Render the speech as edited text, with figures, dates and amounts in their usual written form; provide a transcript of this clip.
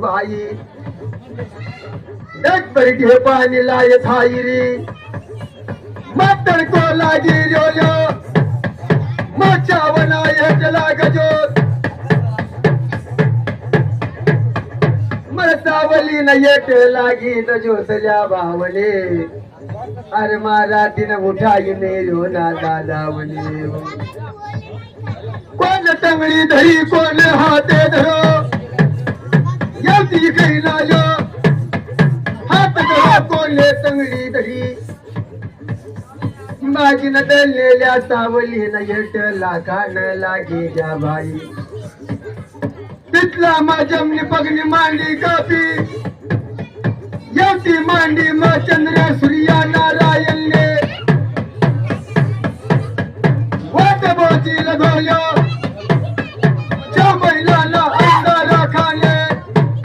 बाई एक पर घे पाणी लाय थाई रे मतर को लागी रो मचावना येटला गजोत मरसावली न येट लागी ज्योतल्या बावले अरे मारा दिन उठाई नेरो ना दादावले कोण टंगडी धरी कोण हाते धरो येती काही ना यो हात धरो कोण टंगडी धरी माझी न दललेल्या सावली न येटला कान लागे ज्या बाई तिथला माझ्या पगनी मांडी कापी येती मांडी मा चंद्र सूर्य